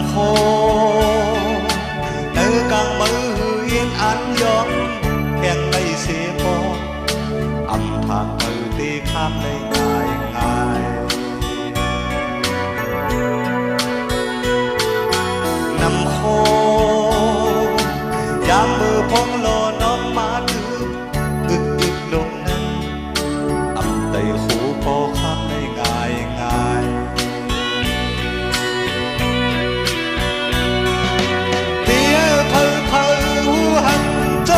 โคเนื้อกลางมือเอียนอันยองแก่งในเสียปออำทางมือตีข้ามได้ง่ายง่ายนำโคยามมือพองโลน้องมาถืออึกลงนั้นอำไตหูพอข้ามได้ง่ายง่ายเตี้ยเพอเพอหูหันจ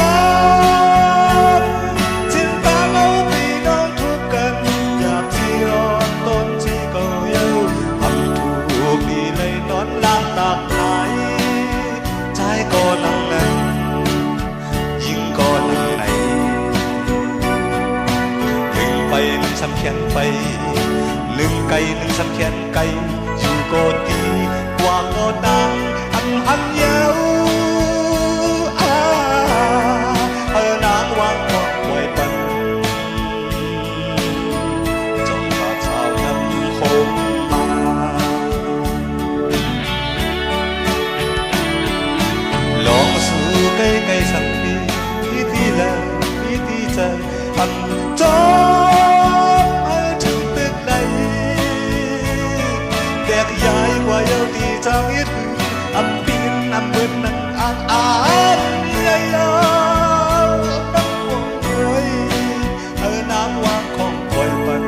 นจินตาเอาพี่น้องทุกกันอยากที่รอต้นที่เก่าเย้าทำถูกดีเลยนอนล้างตากไหนใจก็นั่งนั้นยิ่งก็นั่งไหนหนึ่งไปหนึ่งสำเขียนไปหนึ่งไก่หนึ่งสำเขียนไก่อยู่ก็ดีกว่าก็ดังหันเย้านางวางคอกไว้ปันจงพาชาวนำคงมาลองสู่ใกล้ๆสักทีที่แล้วที่ใจอันจบถึงตึกใดแตกย้ายกว่าเย้าที่เจ้ายึดอันปีนอันมืดนั่งอ่านใหญ่ยาวน้ำคงรวยนางวางของคอยปัน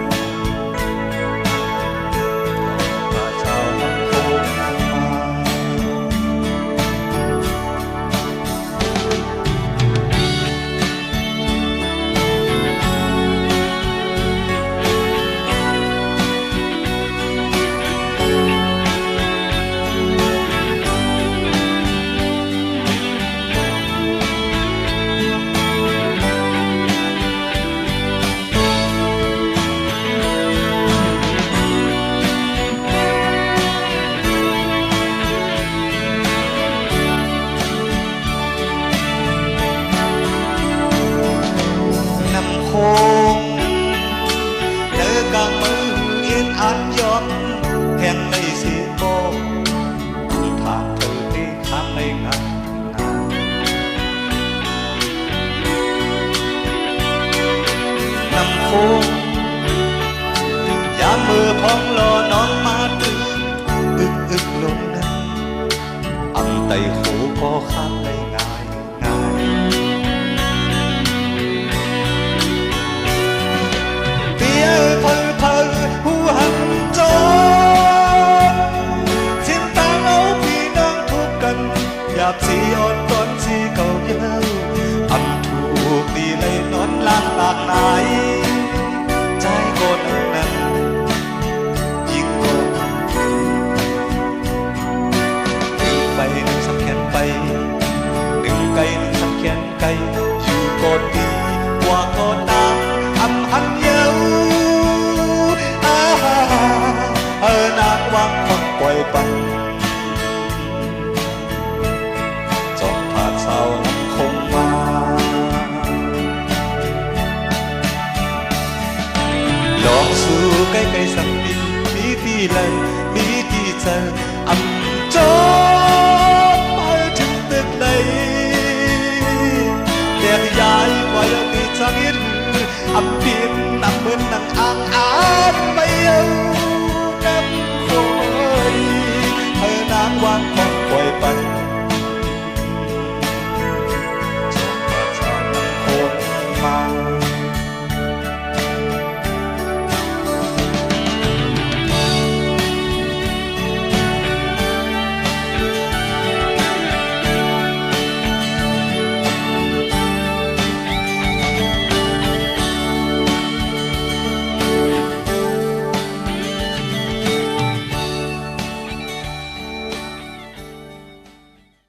พาชาวน้ำคงมาคงเนื้อกลางมือเอียนอันยอมแห่งในเสียโบทางเธอที่ข้ามในงานนำโคงยามมือพองรอน้องมาตื่นอึกลงนั้นอันไตหูก็ข้ามในง่ายง่ายเพอเพอหูหันจนทิ้งตาเอาพี่น้องทุกกันอยากสีอ่อนตอนสีเก่าเย้าอันถูกดีเลยนอนล้างตากไหนใจก็นั่งนั้นยิ่งก็หนึ่งไปหนึ่งสำเขียนไปหนึ่งไก่หนึ่งสำเขียนไก่อยู่ก็ดีกว่าก็ดังหันเย้านางวางคอกปล่อยปันจงพาชาวน้ำคงมาลองสู่ใกล้ๆสักนิดมีที่เลยมีที่เจออันจ